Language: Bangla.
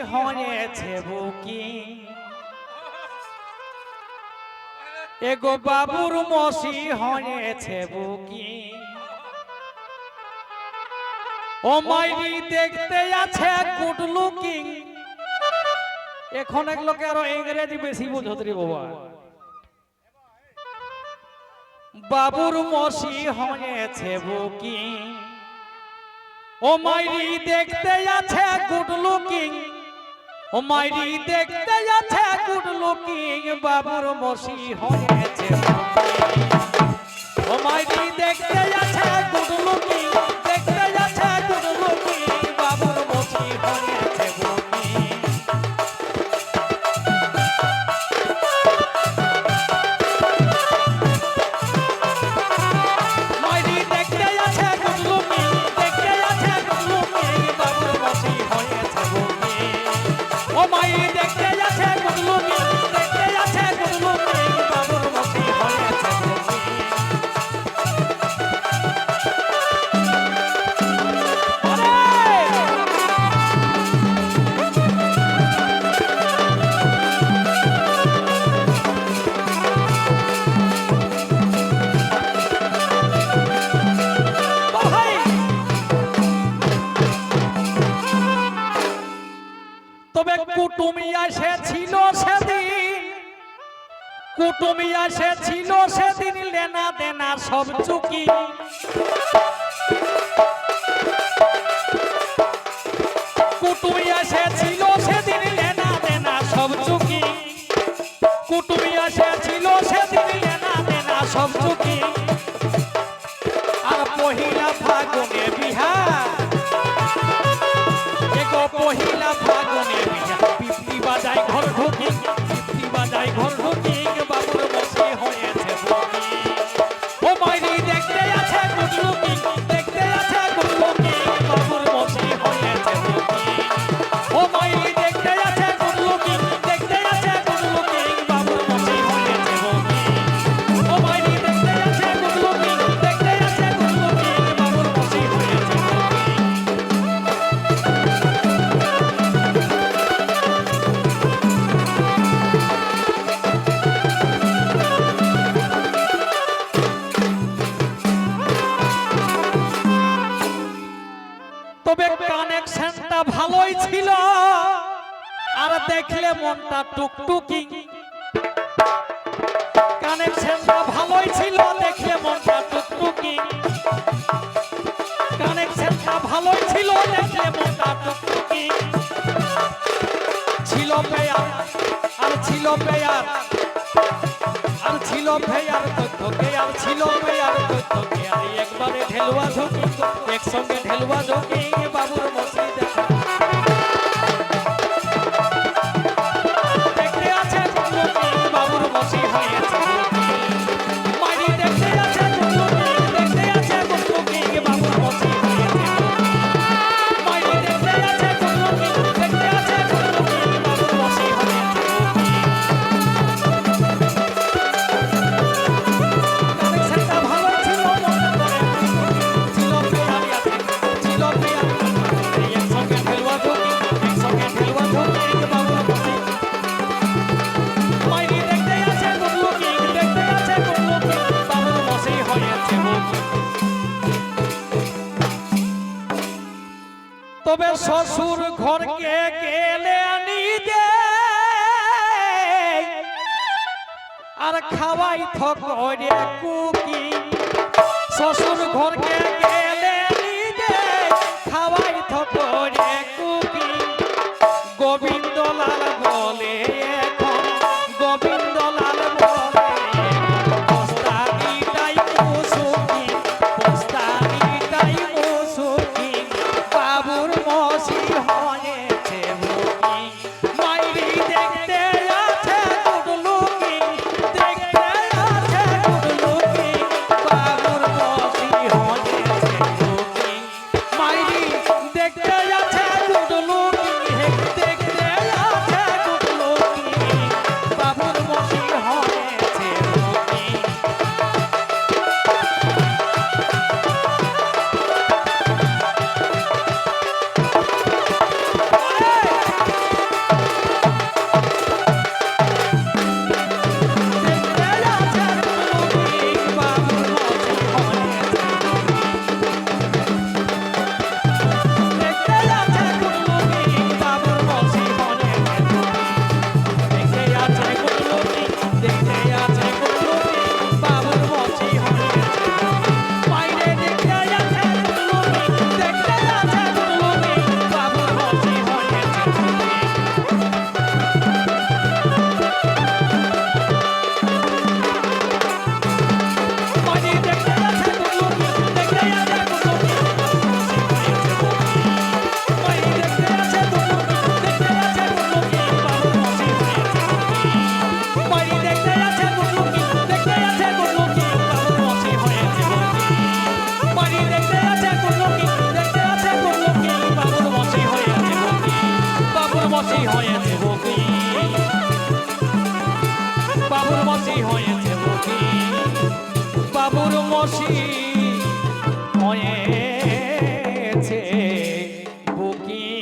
হয়েছে বুকি এগো বাবুর মসি হয়েছে বুকি ও মাইরি দেখতে আছে গুড লুকিং এখন এক লোকে আরো ইংরেজি বেশি বুঝত রে বাবা বাবুর মসি হয়েছে বুকি ও মাইরি দেখতে আছে গুড লুকিং ও মাইরি দেখতে আছে গুড লুকিং বাবুর মসি হয়েছে ও মাইরি দেখতে আছে গুড লুকিং দেখতে আছে গুড লুকিং বাবুর মসি হয়েছে তবে কুটুমি এসেছিল সেদিন কুটুমি এসেছিল সেদিন লেনা দেনা সব চুকি কুটুমি এসেছিল সেদিন লেনা দেনা সব চুকি কুটুমি এসেছিল সেদিন লেনা দেনা সব চুকি আর পহিলা ফাগুনে বিহার পহিলা ফাগুনে পিপি বাজায় ঘর ঢুকি পিপি বাজায় ঘর ঢুকি বাবুর মসি হয়েছে বুকি ও মাইরি দেখতে আছে গুড লুকিং দেখতে আছে গুড লুকিং বাবুর মসি হয়েছে বুকি ও মাইরি দেখতে আছে গুড লুকিং দেখতে আছে গুড লুকিং বাবুর মসি হয়েছে বুকি ও মাইরি দেখতে আছে গুড লুকিং দেখতে আছে গুড লুকিং বাবুর মসি হয়েছে বুকি তবে কানেকশনটা ভালোই ছিল আর দেখলে মনটা টুকটুকি কানেকশনটা ভালোই ছিল দেখলে মনটা টুকটুকি কানেকশনটা ভালোই ছিল দেখলে মনটা টুকটুকি ছিল পেয়ার আর ছিল পেয়ার আর ছিল পেয়ার তথ্যকে আর ছিল পেয়ার তথ্যকে আর একবারে ঢেলুয়া ঝুঁকি একসঙ্গে ঢেলুয়া ঝুঁকি বাবুর মসি দেখা দেখতে আছে বাবুর মসি হয়েছে মাইরি দেখতে আছে দেখতে আছে বাবুর মসি হয়েছে মাইরি দেখতে আছে দেখতে আছে বাবুর মসি হয়েছে কানেকশনটা ভালো ছিল ছিল একসঙ্গে ঢেলুয়া ঝুঁকি বাবুর মসি মাইরি দেখতে আছে গুড লুকিং দেখতে আছে গুড লুকিং বাবুর মসি হয়েছে তবে শ্বশুর ঘরকে গেলে নিজে আর খাওয়াই থকরে কুকি শ্বশুর ঘরকে গেলে নিজে খাওয়াই থকরে কুকি গোবিন্দলাল বলে এখন গোবিন্দলাল বলে পোস্তানিটাই মুসুকি পোস্তানিটাই মুসুকি বাবুর মসি হয়েছে বুকি মাইরি দেখতে আছে গুড লুকিং দেখতে আছে গুড লুকিং বাবুর মসি হয়েছে বুকি মাইরি দেখতে আছে গুড লুকিং দেখতে আছে গুড লুকিং মসি হয়েছে বুকি বাবুর মসি হয়েছে বুকি বাবুর মসি হয়েছে